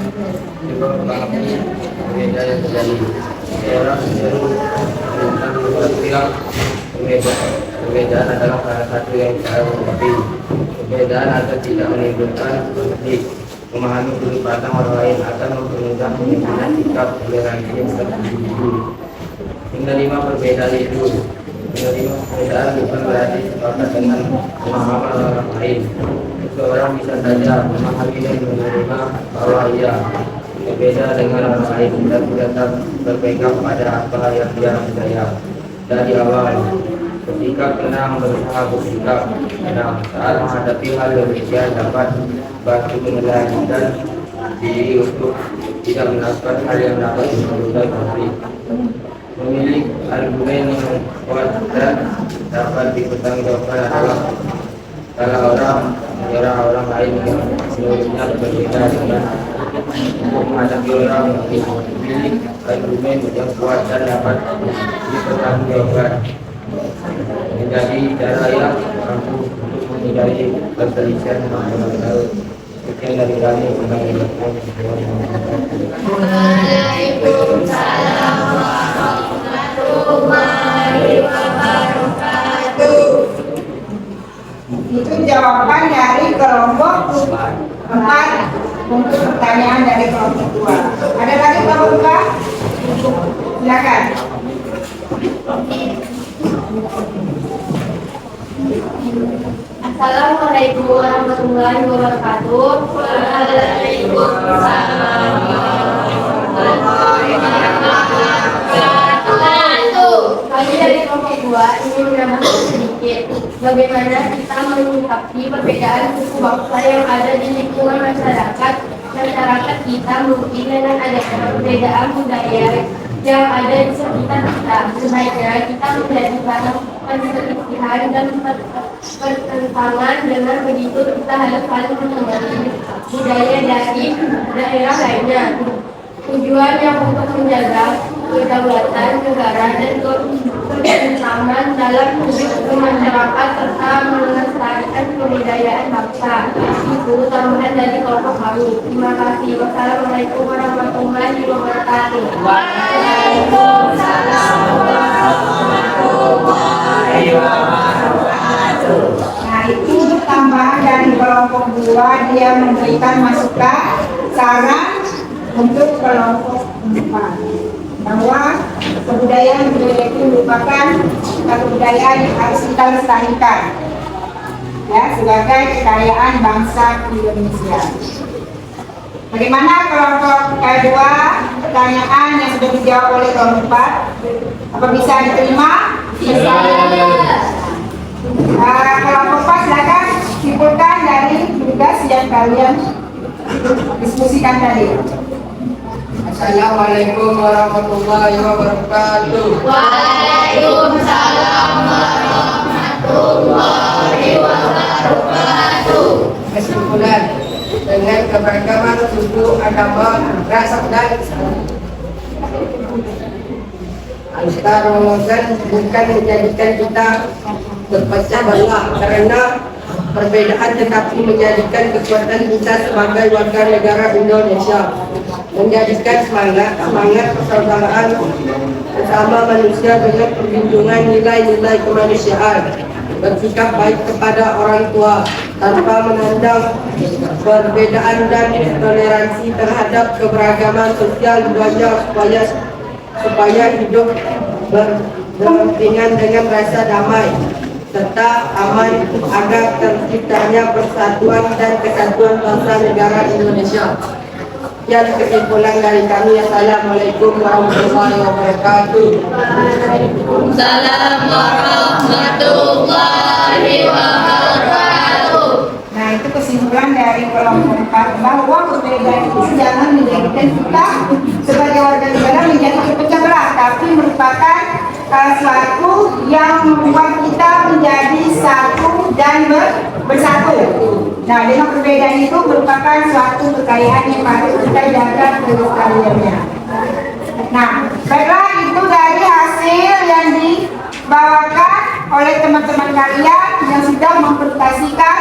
juga memahami berbeda yang terjadi. Orang cenderung tentang pihak perbedaan adalah salah satu yang cara menghadapi perbedaan agar tidak menimbulkan konflik. Memahami sudut pandang orang lain akan mempermudah menimbulkan sikap toleransi yang individu. Menerima perbedaan itu, menerima perbedaan bukan berarti sepakat dengan pemahaman orang lain. Seseorang bisa saja memahami dan menerima bahwa ia berbeda dengan orang lain dan tetap berpegang pada apa yang dia percaya. Dari awal, bersikap tenang, berusaha bersikap tenang saat menghadapi hal demikian dapat bantu mengendalikan diri untuk tidak melakukan hal yang dapat menimbulkan konflik. Memilih argumen yang kuat dan dapat dipertanggungjawabkan adalah kalau orang menyerang orang lain yang menurutnya berbeda dengan untuk menghadapi orang yang memilih argumen yang kuat dan dapat dipertanggungjawabkan menjadi cara yang mampu untuk menghindari perselisihan masalah. Sekian dari kami. Waalaikumsalam warahmatullahi wabarakatuh. Itu jawaban dari kelompok 4 untuk pertanyaan dari kelompok 2. Ada lagi kelompok 4? Silakan. Assalamualaikum warahmatullahi wabarakatuh. Waalaikumsalam warahmatullahi wabarakatuh. Kami dari kelompok 2 ingin menambahkan sedikit bagaimana kita menyikapi perbedaan suku bangsa yang ada di lingkungan masyarakat kita, mungkin dengan adanya perbedaan budaya yang ada di sekitar kita. Sebaiknya kita menjadi barang perselisihan dan pertentangan. Dengan begitu kita harus saling mengenali budaya dari daerah lainnya. Tujuan yang untuk menjaga kedaulatan negara dan kebersamaan dalam hidup masyarakat serta melestarikan kebudayaan bangsa. Itu tambahan dari kelompok kami. Terima kasih. Wassalamualaikum warahmatullahi wabarakatuh. Waalaikumsalam warahmatullahi wabarakatuh. Nah, itu tambahan dari kelompok 2, dia memberikan masukan, saran untuk kelompok 4 bahwa kebudayaan itu merupakan kebudayaan yang harus kita lestarikan ya sebagai kekayaan bangsa Indonesia. Bagaimana kelompok kedua, pertanyaan yang sudah dijawab oleh kelompok 4? Apa bisa diterima? Bisa. Kelompok 4 silakan simpulkan dari tugas yang kalian diskusikan tadi. Assalamualaikum warahmatullahi wabarakatuh. Waalaikumsalam warahmatullahi wabarakatuh. Kesimpulan, dengan keberagaman suku, agama, ras dan antar Ramadan bukan menjadikan kita berpecah belah, karena perbedaan tetapi menjadikan kekuatan kita sebagai warga negara Indonesia, menjadikan semangat persaudaraan bersama manusia dengan perlindungan nilai-nilai kemanusiaan, bersikap baik kepada orang tua tanpa memandang perbedaan dan toleransi terhadap keberagaman sosial budaya supaya hidup berdampingan dengan rasa damai serta aman agar terciptanya persatuan dan kesatuan bangsa negara Indonesia. Sekian kesimpulan dari kami. Assalamualaikum warahmatullahi wabarakatuh. Waalaikumsalam warahmatullahi wabarakatuh. Nah, itu kesimpulan dari kelompok 4 bahwa perbedaan itu jangan menjadikan kita sebagai warga negara menjadi terpecah belah, tapi merupakan suatu yang membuat kita menjadi satu dan bersatu. Nah, dengan perbedaan itu merupakan suatu kekayaan yang harus kita jaga kelestariannya. Nah, baiklah, itu dari hasil yang dibawakan oleh teman-teman kalian yang sudah mempresentasikan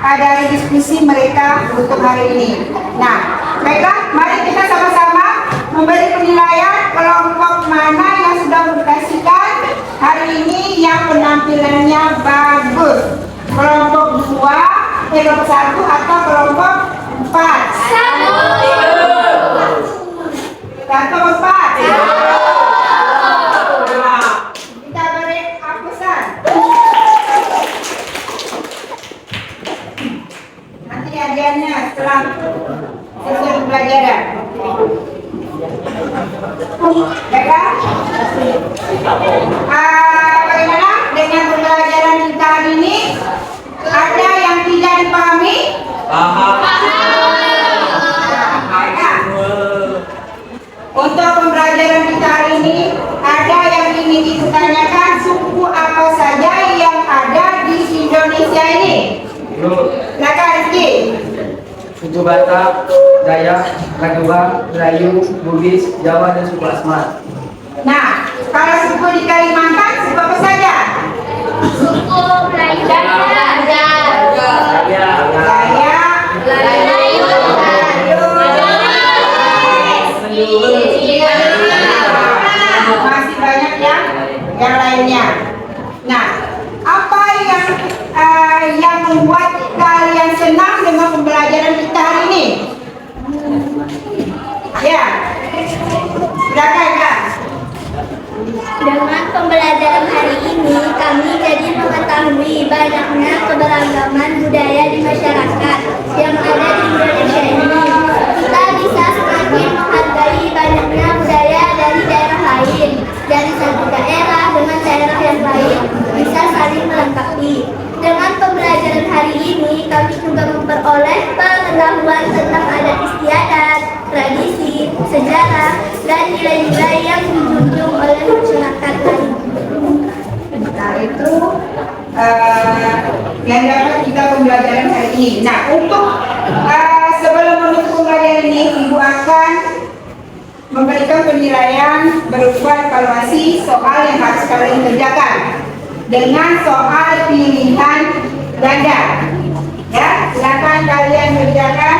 dari diskusi mereka untuk hari ini. Nah, baiklah, mari kita sama-sama memberi penilaian kelompok mana yang sudah mempresentasikan hari ini yang penampilannya bagus. Kelompok 2, kelompok 1 atau kelompok 4? Satu 4. Kita beri hapusan. Nanti hadiahnya setelah selesai pembelajaran. Baiklah. Bagaimana dengan pembelajaran kita hari ini? Ada yang tidak dipahami? Untuk pembelajaran kita hari ini, ada yang ingin ditanyakan suku apa saja yang ada di Indonesia ini? Silakan Rizky. Suku Batak, Dayak, Raguwa, Melayu, Bugis, Jawa, dan suku Asmat. Nah, kalau suku di Kalimantan, suku apa saja? Suku Melayu dan masih banyak yang lainnya. Nah, apa yang membuat kalian senang dengan pembelajaran kita hari ini? Ya, silakan Kak. Dengan pembelajaran hari ini, kami jadi mengetahui banyaknya keberagaman budaya di masyarakat yang ada di Indonesia ini. Kita bisa semakin menghargai banyaknya budaya dari daerah lain, dari satu daerah dengan daerah yang lain, bisa saling melengkapi. Dengan pembelajaran hari ini, kami juga memperoleh pengetahuan tentang adat istiadat, tradisi, sejarah, dan nilai-nilai yang dijunjung oleh masyarakat lain. Nah, itu yang dapat kita pembelajaran hari ini. Nah, untuk sebelum menutup pembelajaran ini, Ibu akan memberikan penilaian berupa evaluasi soal yang harus kalian kerjakan dengan soal pilihan ganda. Ya, silakan kalian kerjakan.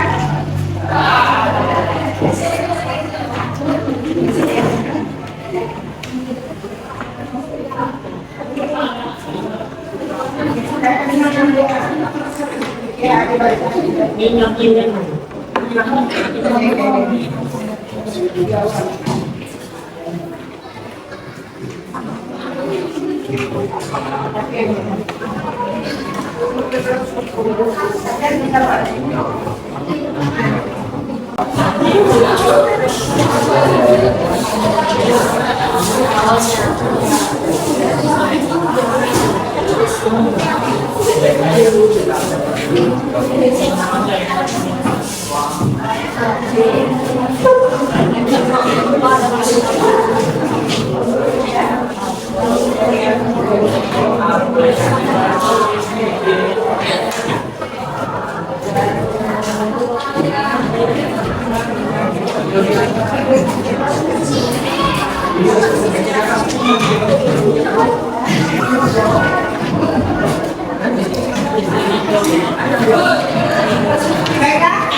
Baiklah,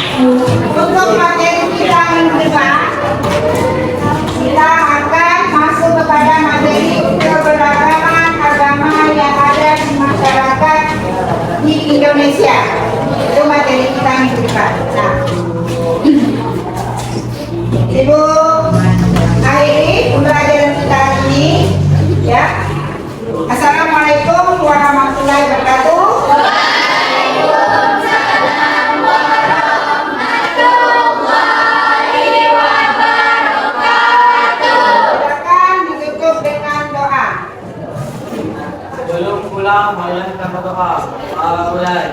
untuk materi kita minggu depan, kita akan masuk kepada materi keberagaman agama yang ada di masyarakat di Indonesia. Itu materi kita minggu depan. Nah, Ibu akhiri pembelajaran kita hari ini. pula marilah kita berdoa. Mulai.